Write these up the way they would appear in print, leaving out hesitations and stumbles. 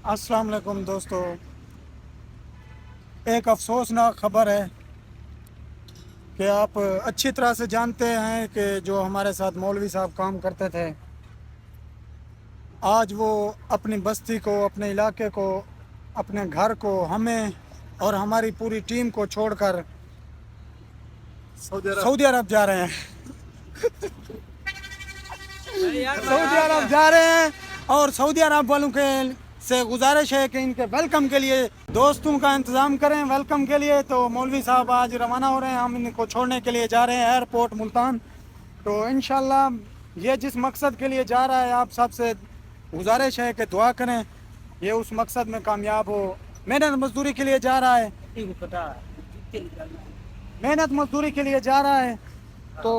अस्सलाम वालेकुम दोस्तों, एक अफसोसनाक खबर है कि आप अच्छी तरह से जानते हैं कि जो हमारे साथ मौलवी साहब काम करते थे, आज वो अपनी बस्ती को, अपने इलाके को, अपने घर को, हमें और हमारी पूरी टीम को छोड़कर सऊदी अरब जा रहे हैं। सऊदी अरब जा रहे हैं और सऊदी अरब वालों के से गुजारिश है कि इनके वेलकम के लिए दोस्तों का इंतज़ाम करें। वेलकम के लिए तो मौलवी साहब आज रवाना हो रहे हैं, हम इनको छोड़ने के लिए जा रहे हैं एयरपोर्ट मुल्तान। तो इंशाल्लाह ये जिस मकसद के लिए जा रहा है, आप सबसे गुजारिश है कि दुआ करें ये उस मकसद में कामयाब हो। मेहनत मजदूरी के लिए जा रहा है, मेहनत मजदूरी के लिए जा रहा है, तो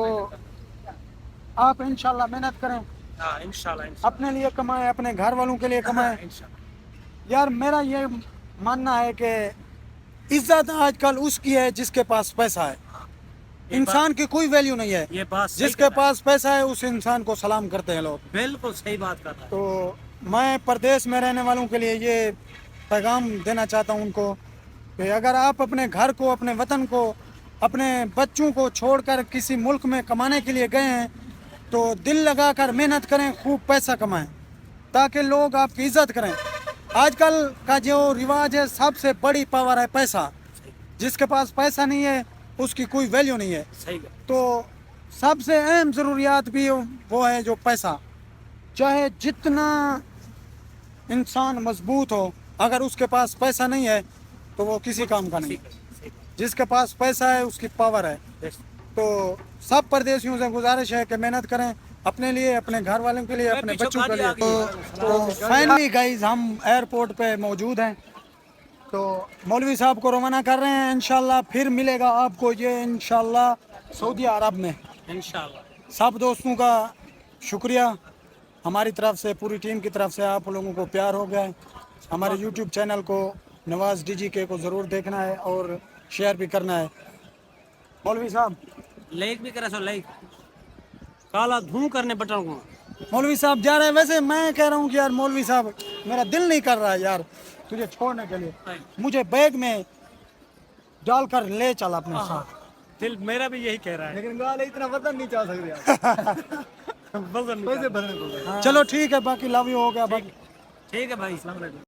आप इंशाल्लाह मेहनत करें, इंशाल्लाह अपने लिए कमाएं, अपने घर वालों के लिए कमाएं। यार मेरा ये मानना है कि इज्जत आजकल उसकी है जिसके पास पैसा है, इंसान की कोई वैल्यू नहीं है। ये बात जिसके पास पैसा है उस इंसान को सलाम करते हैं लोग। बिल्कुल सही बात कर रहा है। तो मैं परदेश में रहने वालों के लिए ये पैगाम देना चाहता हूँ उनको कि अगर आप अपने घर को, अपने वतन को, अपने बच्चों को छोड़कर किसी मुल्क में कमाने के लिए गए हैं तो दिल लगाकर मेहनत करें, खूब पैसा कमाएं ताकि लोग आपकी इज्जत करें। आजकल का जो रिवाज है, सबसे बड़ी पावर है पैसा। जिसके पास पैसा नहीं है उसकी कोई वैल्यू नहीं है। सही तो सबसे अहम ज़रूरियात भी वो है जो पैसा। चाहे जितना इंसान मजबूत हो, अगर उसके पास पैसा नहीं है तो वो किसी काम का नहीं। जिसके पास पैसा है उसकी पावर है। तो सब परदेशियों से गुजारिश है कि मेहनत करें अपने लिए, अपने घर वालों के लिए, अपने बच्चों के लिए। तो फाइनली गाइज हम एयरपोर्ट पे मौजूद हैं, तो मौलवी साहब को रवाना कर रहे हैं। इंशाल्लाह फिर मिलेगा आपको ये इंशाल्लाह सऊदी अरब में। इंशाल्लाह सब दोस्तों का शुक्रिया, हमारी तरफ से, पूरी टीम की तरफ से आप लोगों को प्यार हो गया है। हमारे यूट्यूब चैनल को नवाज DGK को ज़रूर देखना है और शेयर भी करना है। मौलवी साहब लाइक भी करे सो लाइक काला धूम करने बटन को। मौलवी साहब जा रहे हैं। वैसे मैं कह रहा हूँ कि यार मौलवी साहब, मेरा दिल नहीं कर रहा है यार तुझे छोड़ने के लिए। मुझे बैग में डालकर ले चल अपने साथ। दिल मेरा भी यही कह रहा है, लेकिन गाल इतना वजन नहीं चाह सकते यार। वजन चलो ठीक है, बाकी लव यू हो गया। ठीक है भाई।